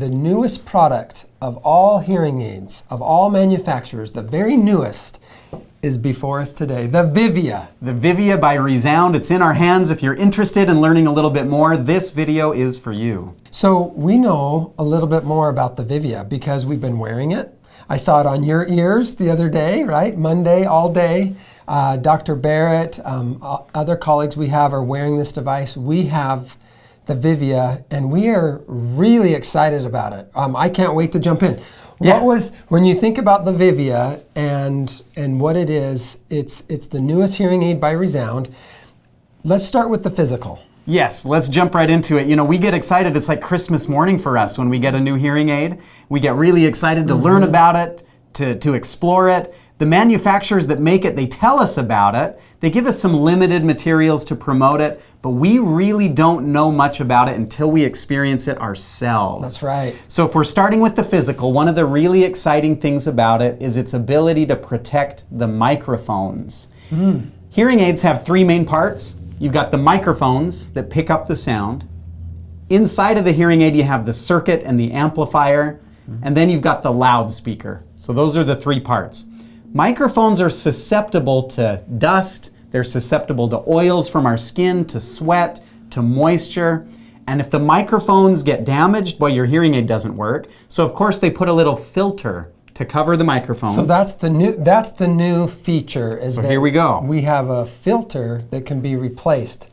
the newest product of all hearing aids, of all manufacturers, the very newest, is before us today, the VIVIA. The VIVIA by ReSound. It's in our hands. If you're interested in learning a little bit more, this video is for you. So we know a little bit more about the VIVIA because we've been wearing it. I saw it on your ears the other day, right? Monday, all day. Dr. Barrett, other colleagues we have are wearing this device. We have the VIVIA, and we are really excited about it. I can't wait to jump in. Yeah. What was, when you think about the VIVIA and what it is, it's the newest hearing aid by ReSound. Let's start with the physical. Yes, let's jump right into it. You know, we get excited. It's like Christmas morning for us when we get a new hearing aid. We get really excited to learn about it, to explore it. The manufacturers that make it, they tell us about it. They give us some limited materials to promote it, but we really don't know much about it until we experience it ourselves. That's right. So if we're starting with the physical, one of the really exciting things about it is its ability to protect the microphones. Hearing aids have three main parts. You've got the microphones that pick up the sound. Inside of the hearing aid, you have the circuit and the amplifier, and then you've got the loudspeaker. So those are the three parts. Microphones are susceptible to dust, they're susceptible to oils from our skin, to sweat, to moisture. And if the microphones get damaged, well, your hearing aid doesn't work. So of course they put a little filter to cover the microphones. So that's the new feature. Is So that here we go. We have a filter that can be replaced.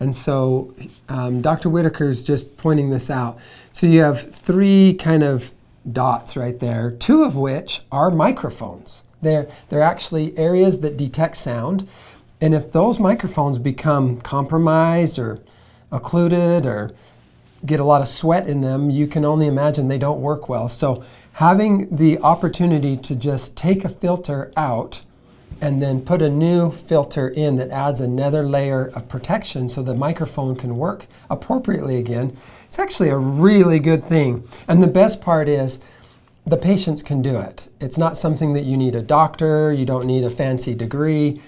And so Dr. Whitaker is just pointing this out. So you have three kind of dots right there, two of which are microphones. They're actually areas that detect sound. And if those microphones become compromised or occluded or get a lot of sweat in them, you can only imagine they don't work well. So having the opportunity to just take a filter out and then put a new filter in that adds another layer of protection so the microphone can work appropriately again, it's actually a really good thing. And the best part is the patients can do it. It's not something that you need a doctor, you don't need a fancy degree.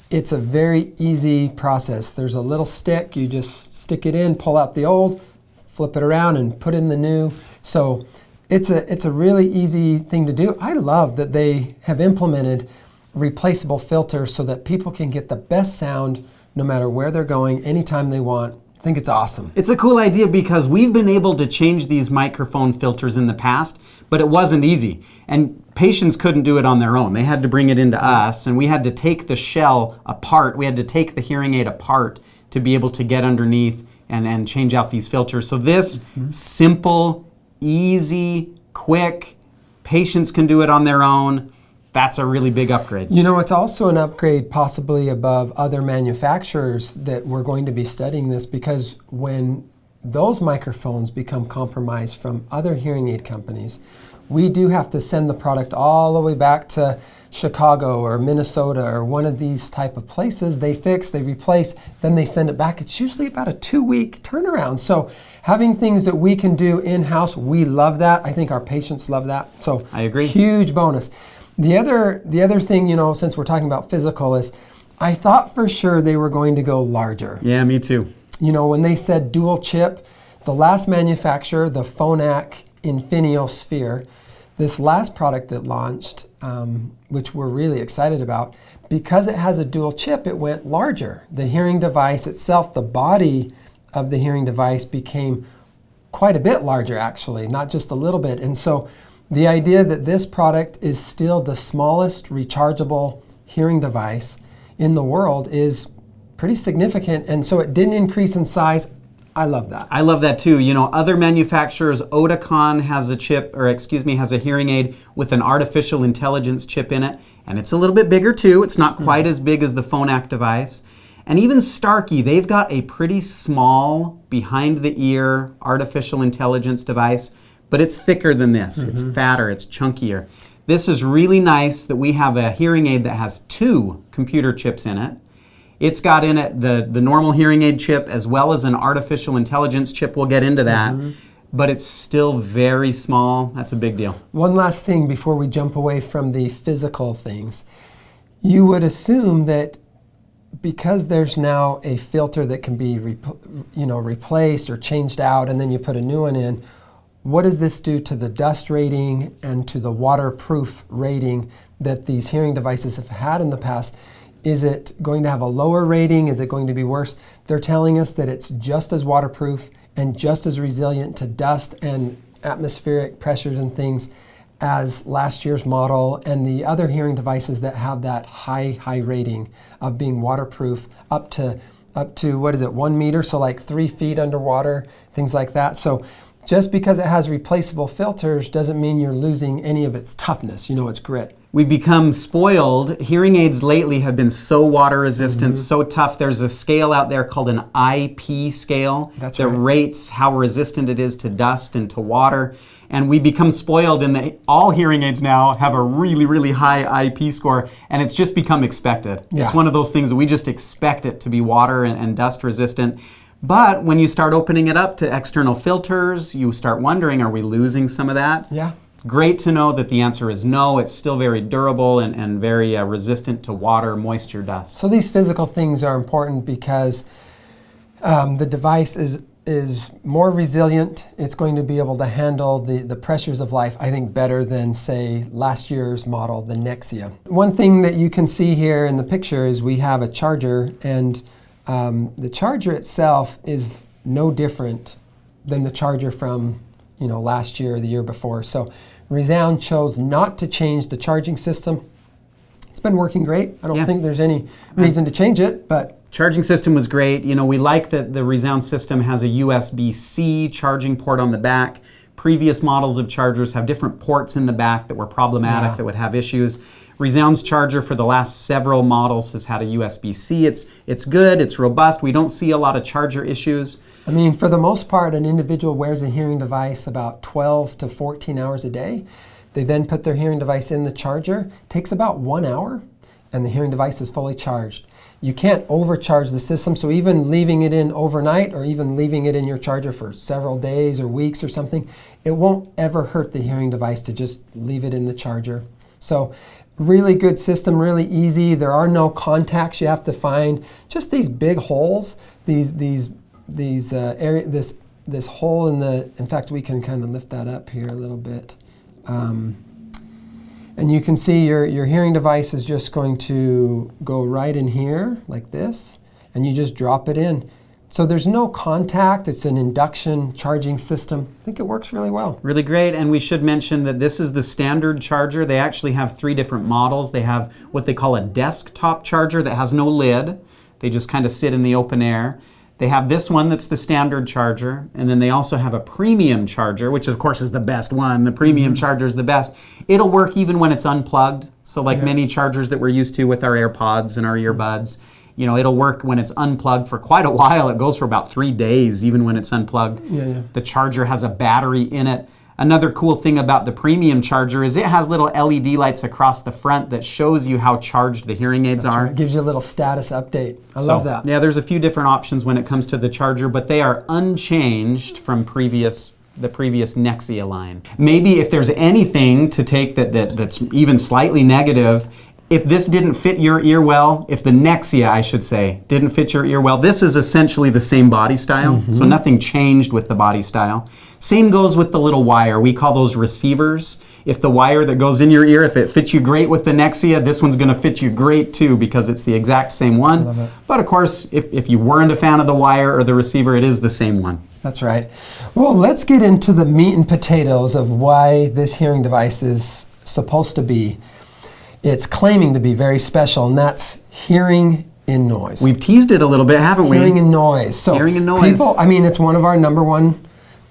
It's a very easy process. There's a little stick, you just stick it in, pull out the old, flip it around and put in the new. So it's a really easy thing to do. I love that they have implemented replaceable filters so that people can get the best sound no matter where they're going, anytime they want. I think it's awesome. It's a cool idea because we've been able to change these microphone filters in the past, but it wasn't easy. And patients couldn't do it on their own. They had to bring it into us, and we had to take the shell apart. We had to take the hearing aid apart to be able to get underneath and change out these filters. So this simple, easy, quick, patients can do it on their own. That's a really big upgrade. You know, it's also an upgrade possibly above other manufacturers that we're going to be studying this, because when those microphones become compromised from other hearing aid companies, we do have to send the product all the way back to Chicago or Minnesota or one of these type of places. They fix, they replace, then they send it back. It's usually about a 2-week turnaround. So having things that we can do in-house, we love that. I think our patients love that. So I agree. Huge bonus. The other thing, you know, since we're talking about physical, is I thought for sure they were going to go larger. Yeah, me too. You know, when they said dual chip, the last manufacturer, the Phonak Infinio Sphere, this last product that launched, which we're really excited about, because it has a dual chip, it went larger. The hearing device itself, the body of the hearing device became quite a bit larger actually, not just a little bit. And so the idea that this product is still the smallest rechargeable hearing device in the world is pretty significant. And so it didn't increase in size. I love that. I love that too. You know, other manufacturers, Oticon has has a hearing aid with an artificial intelligence chip in it, and it's a little bit bigger too. It's not quite as big as the Phonak device. And even Starkey, they've got a pretty small behind the ear artificial intelligence device, but it's thicker than this. It's fatter, it's chunkier. This is really nice that we have a hearing aid that has 2 computer chips in it. It's got in it the normal hearing aid chip as well as an artificial intelligence chip. We'll get into that. But it's still very small. That's a big deal. One last thing before we jump away from the physical things. You would assume that because there's now a filter that can be replaced or changed out and then you put a new one in, what does this do to the dust rating and to the waterproof rating that these hearing devices have had in the past? Is it going to have a lower rating? Is it going to be worse? They're telling us that it's just as waterproof and just as resilient to dust and atmospheric pressures and things as last year's model and the other hearing devices that have that high rating of being waterproof up to what is it, 1 meter, so like 3 feet underwater, things like that. So just because it has replaceable filters doesn't mean you're losing any of its toughness, its grit. We've become spoiled. Hearing aids lately have been so water resistant, so tough. There's a scale out there called an IP scale that rates how resistant it is to dust and to water. And we become spoiled in that all hearing aids now have a really, really high IP score, and it's just become expected. Yeah. It's one of those things that we just expect it to be water and dust resistant. But when you start opening it up to external filters, you start wondering, are we losing some of that? Yeah. Great to know that the answer is no. It's still very durable and very resistant to water, moisture, dust. So these physical things are important because the device is more resilient. It's going to be able to handle the pressures of life, I think, better than, say, last year's model, the Nexia. One thing that you can see here in the picture is we have a charger, and the charger itself is no different than the charger from last year or the year before. So ReSound chose not to change the charging system. It's been working great. I don't think there's any reason to change it, but charging system was great. We like that the ReSound system has a USB-C charging port on the back. Previous models of chargers have different ports in the back that were problematic, that would have issues. ReSound's charger for the last several models has had a USB-C. It's good, it's robust. We don't see a lot of charger issues. I mean, for the most part, an individual wears a hearing device about 12 to 14 hours a day. They then put their hearing device in the charger. It takes about 1 hour, and the hearing device is fully charged. You can't overcharge the system, so even leaving it in overnight or even leaving it in your charger for several days or weeks or something, it won't ever hurt the hearing device to just leave it in the charger. So really good system, really easy. There are no contacts you have to find. Just these big holes, this hole in fact, we can kind of lift that up here a little bit. And you can see your hearing device is just going to go right in here like this, and you just drop it in. So there's no contact. It's an induction charging system. I think it works really well. Really great, and we should mention that this is the standard charger. They actually have 3 different models. They have what they call a desktop charger that has no lid. They just kind of sit in the open air. They have this one that's the standard charger, and then they also have a premium charger, which of course is the best one. The premium charger is the best. It'll work even when it's unplugged. So like many chargers that we're used to with our AirPods and our earbuds, it'll work when it's unplugged for quite a while. It goes for about 3 days, even when it's unplugged. The charger has a battery in it. Another cool thing about the premium charger is it has little LED lights across the front that shows you how charged the hearing aids are. Right. It gives you a little status update. I love that. Yeah, there's a few different options when it comes to the charger, but they are unchanged from the previous Nexia line. Maybe if there's anything to take that's even slightly negative, if this didn't fit your ear well, if the Nexia, I should say, didn't fit your ear well, this is essentially the same body style, so nothing changed with the body style. Same goes with the little wire. We call those receivers. If the wire that goes in your ear, if it fits you great with the Nexia, this one's going to fit you great too because it's the exact same one. Love it. But of course, if you weren't a fan of the wire or the receiver, it is the same one. That's right. Well, let's get into the meat and potatoes of why this hearing device is supposed to be. It's claiming to be very special, and that's hearing in noise. We've teased it a little bit, haven't we? Hearing in noise. So hearing in noise. People, it's one of our number one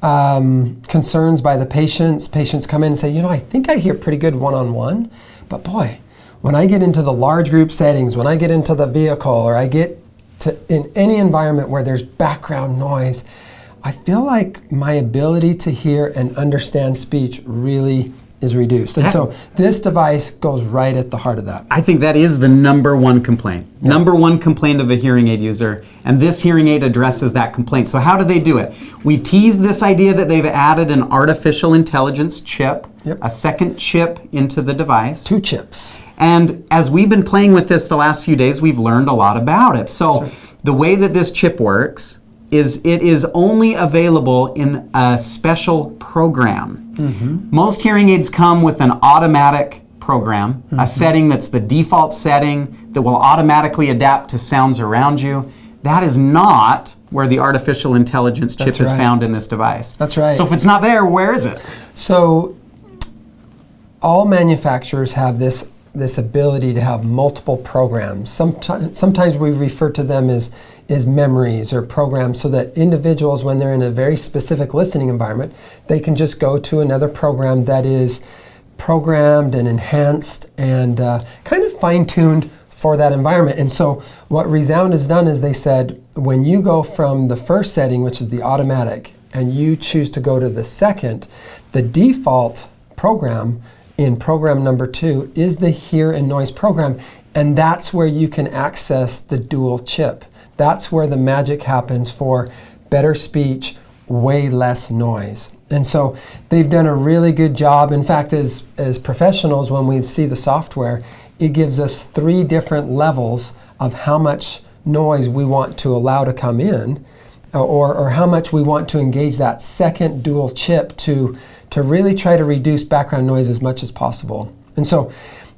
concerns by the patients. Patients come in and say, I think I hear pretty good one-on-one, but boy, when I get into the large group settings, when I get into the vehicle, or I get to in any environment where there's background noise, I feel like my ability to hear and understand speech really is reduced. And so this device goes right at the heart of that. I think that is the number one complaint. Yeah. Number one complaint of a hearing aid user, and this hearing aid addresses that complaint. So how do they do it? We've teased this idea that they've added an artificial intelligence chip, a second chip into the device. 2 chips. And as we've been playing with this the last few days, we've learned a lot about it. So the way that this chip works is it is only available in a special program. Most hearing aids come with an automatic program, a setting that's the default setting that will automatically adapt to sounds around you. That is not where the artificial intelligence chip is found in this device. That's right. So if it's not there, where is it? So all manufacturers have this ability to have multiple programs. Sometimes we refer to them as memories or programs, so that individuals, when they're in a very specific listening environment, they can just go to another program that is programmed and enhanced and kind of fine-tuned for that environment. And so what ReSound has done is they said, when you go from the first setting, which is the automatic, and you choose to go to the second, the default program in program number 2 is the Hear and Noise program, and that's where you can access the dual chip. That's where the magic happens for better speech, way less noise. And so they've done a really good job. In fact, as professionals, when we see the software, it gives us 3 different levels of how much noise we want to allow to come in, or how much we want to engage that second dual chip to really try to reduce background noise as much as possible. And so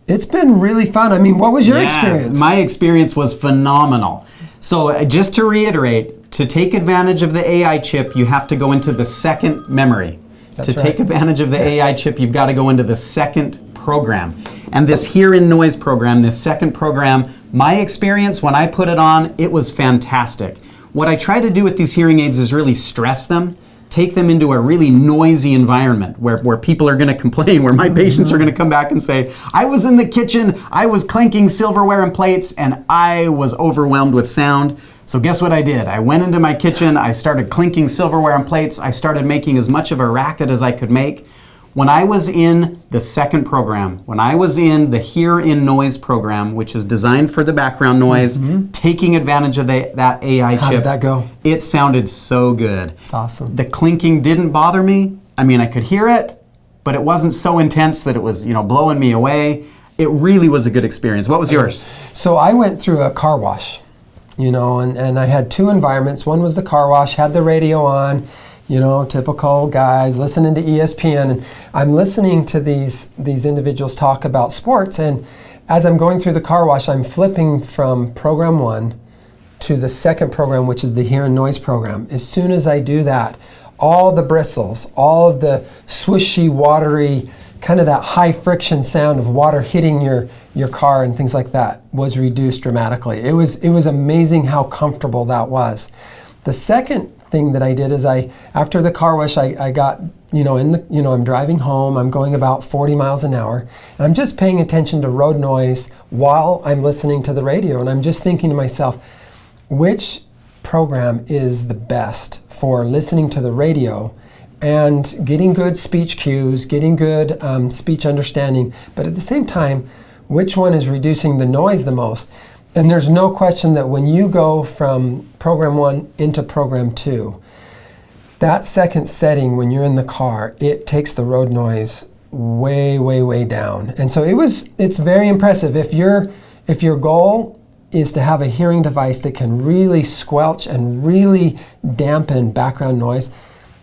it's been really fun. I mean, what was your experience? My experience was phenomenal. So just to reiterate, to take advantage of the AI chip, you have to go into the second memory. Take advantage of the AI chip, you've got to go into the second program. And this Hear and Noise program, this second program, my experience when I put it on, it was fantastic. What I try to do with these hearing aids is really stress them, take them into a really noisy environment where people are going to complain, where my patients are going to come back and say, I was in the kitchen, I was clanking silverware and plates, and I was overwhelmed with sound. So guess what I did? I went into my kitchen, I started clinking silverware and plates, I started making as much of a racket as I could make. When I was in the second program, when I was in the Hear in Noise program, which is designed for the background noise, taking advantage of that AI chip. How did that go? It sounded so good. It's awesome. The clinking didn't bother me. I mean, I could hear it, but it wasn't so intense that it was, blowing me away. It really was a good experience. What was yours? So I went through a car wash, and I had 2 environments. One was the car wash, had the radio on, typical guys listening to ESPN, and I'm listening to these individuals talk about sports, and as I'm going through the car wash, I'm flipping from program 1 to the second program, which is the Hear and Noise program. As soon as I do that, all the bristles, all of the swishy, watery, kind of that high friction sound of water hitting your car and things like that was reduced dramatically. It was amazing how comfortable that was. The second thing that I did is after the car wash, I got, I'm driving home, I'm going about 40 miles an hour, and I'm just paying attention to road noise while I'm listening to the radio, and I'm just thinking to myself, which program is the best for listening to the radio and getting good speech cues, getting good speech understanding, but at the same time, which one is reducing the noise the most? And there's no question that when you go from program 1 into program 2, that second setting, when you're in the car, it takes the road noise way, way, way down. And so it's very impressive. If your goal is to have a hearing device that can really squelch and really dampen background noise,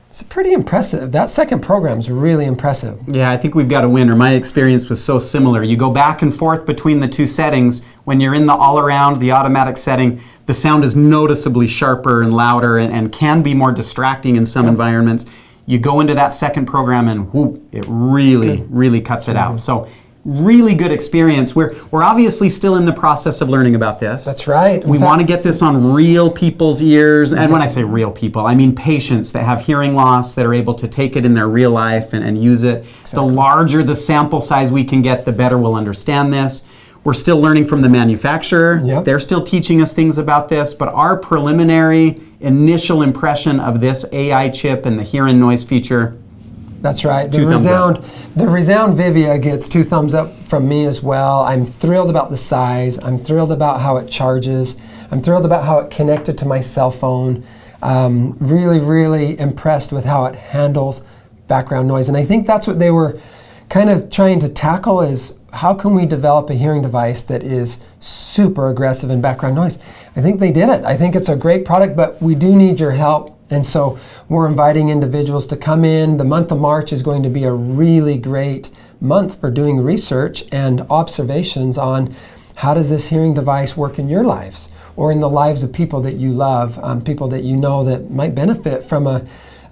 it's pretty impressive. That second program is really impressive. Yeah, I think we've got a winner. My experience was so similar. You go back and forth between the 2 settings. When you're in the all-around, the automatic setting, the sound is noticeably sharper and louder and can be more distracting in some environments. You go into that second program and whoop, it really cuts it out. So really good experience. We're obviously still in the process of learning about this. That's right. We want to get this on real people's ears. And when I say real people, I mean patients that have hearing loss that are able to take it in their real life and use it. Exactly. The larger the sample size we can get, the better we'll understand this. We're still learning from the manufacturer. Yep. They're still teaching us things about this, but our preliminary initial impression of this AI chip and the Hear and Noise feature, that's right. The ReSound VIVIA gets 2 thumbs up from me as well. I'm thrilled about the size. I'm thrilled about how it charges. I'm thrilled about how it connected to my cell phone. Really, really impressed with how it handles background noise. And I think that's what they were kind of trying to tackle, is how can we develop a hearing device that is super aggressive in background noise? I think they did it. I think it's a great product, but we do need your help. And so we're inviting individuals to come in. The month of March is going to be a really great month for doing research and observations on how does this hearing device work in your lives or in the lives of people that you love, people that you know that might benefit from a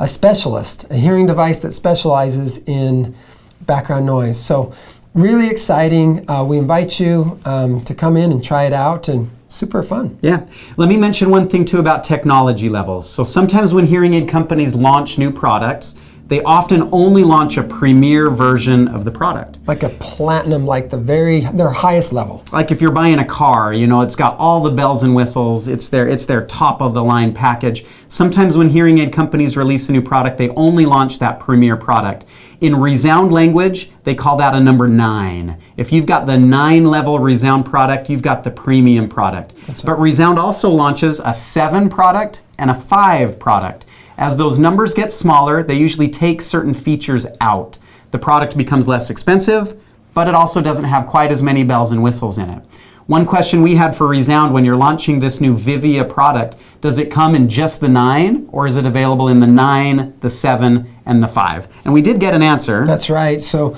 specialist, a hearing device that specializes in background noise. So really exciting. We invite you to come in and try it out, and super fun. Yeah. Let me mention one thing too about technology levels. So sometimes when hearing aid companies launch new products, they often only launch a premier version of the product. Like a platinum, like their highest level. Like if you're buying a car, you know, it's got all the bells and whistles, it's their top of the line package. Sometimes when hearing aid companies release a new product, they only launch that premier product. In ReSound language, they call that a number 9. If you've got the 9 level ReSound product, you've got the premium product. But ReSound also launches a 7 product and a 5 product. As those numbers get smaller, they usually take certain features out. The product becomes less expensive, but it also doesn't have quite as many bells and whistles in it. One question we had for ReSound when you're launching this new VIVIA product, does it come in just the 9 or is it available in the 9, the 7, and the 5? And we did get an answer. That's right. So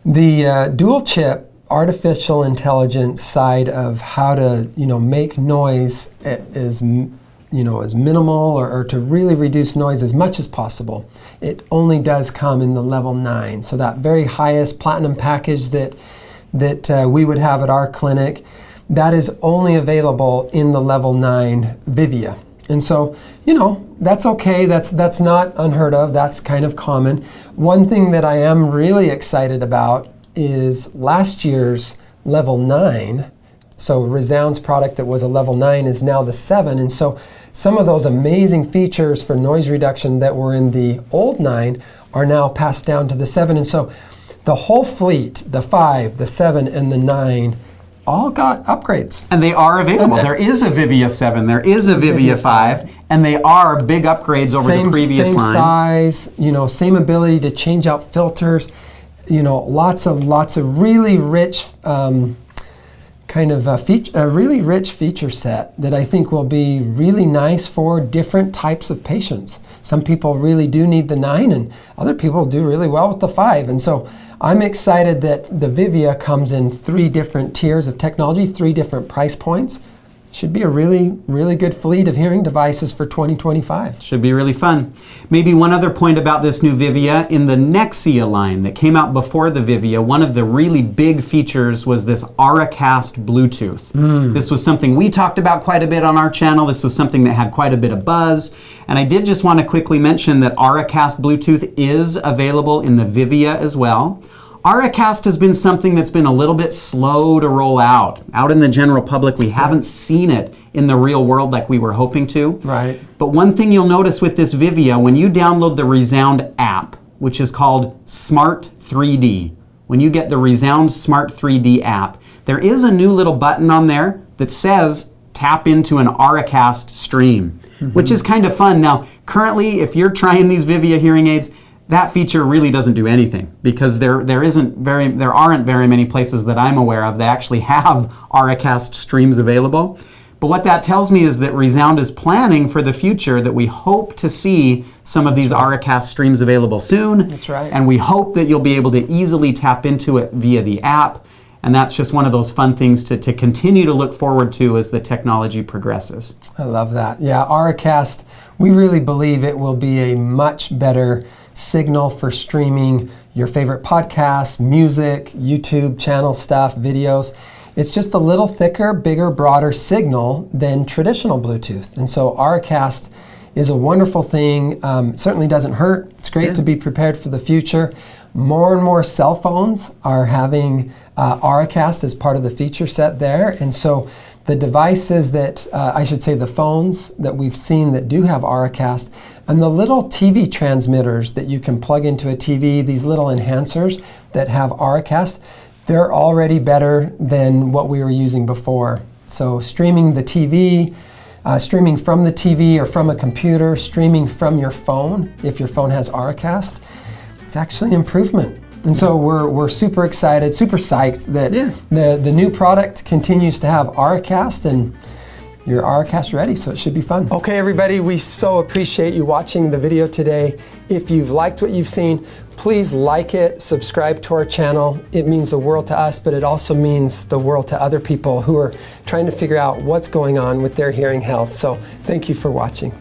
the dual chip artificial intelligence side of how to make noise is as minimal or to really reduce noise as much as possible. It only does come in the level 9. So that very highest platinum package that we would have at our clinic, that is only available in the level 9 VIVIA. And so, that's okay. That's not unheard of. That's kind of common. One thing that I am really excited about is last year's level 9. So ReSound's product that was a level 9 is now the 7. And so some of those amazing features for noise reduction that were in the old 9 are now passed down to the 7. And so the whole fleet, the 5, the 7, and the 9, all got upgrades. And they are available. There is a VIVIA 7, there is a VIVIA 5, and they are big upgrades over the previous same line. Size, same ability to change out filters, lots of really rich a really rich feature set that I think will be really nice for different types of patients. Some people really do need the 9 and other people do really well with the 5. And so I'm excited that the VIVIA comes in 3 different tiers of technology, 3 different price points. Should be a really, really good fleet of hearing devices for 2025. Should be really fun. Maybe one other point about this new VIVIA, in the Nexia line that came out before the VIVIA, one of the really big features was this Auracast Bluetooth. This was something we talked about quite a bit on our channel. This was something that had quite a bit of buzz. And I did just want to quickly mention that Auracast Bluetooth is available in the VIVIA as well. Auracast has been something that's been a little bit slow to roll out. Out in the general public, we haven't seen it in the real world like we were hoping to. Right. But one thing you'll notice with this VIVIA, when you download the ReSound app, which is called Smart 3D, when you get the ReSound Smart 3D app, there is a new little button on there that says tap into an Auracast stream, which is kind of fun. Now, currently, if you're trying these VIVIA hearing aids, that feature really doesn't do anything because there aren't very many places that I'm aware of that actually have Auracast streams available. But what that tells me is that ReSound is planning for the future, that we hope to see some of these Auracast streams available soon. That's right. And we hope that you'll be able to easily tap into it via the app. And that's just one of those fun things to continue to look forward to as the technology progresses. I love that. Yeah, Auracast, we really believe it will be a much better signal for streaming your favorite podcasts, music, YouTube channel stuff, videos. It's just a little thicker, bigger, broader signal than traditional Bluetooth. And so Auracast is a wonderful thing. Certainly doesn't hurt. It's great to be prepared for the future. More and more cell phones are having Auracast as part of the feature set there. And so the devices that, the phones that we've seen that do have Auracast, and the little TV transmitters that you can plug into a TV, these little enhancers that have Auracast, they're already better than what we were using before. So streaming the TV, streaming from the TV or from a computer, streaming from your phone, if your phone has Auracast, it's actually an improvement. And so we're super excited, super psyched that the new product continues to have Auracast, and your Auracast ready, so it should be fun. Okay, everybody, we so appreciate you watching the video today. If you've liked what you've seen, please like it, subscribe to our channel. It means the world to us, but it also means the world to other people who are trying to figure out what's going on with their hearing health. So thank you for watching.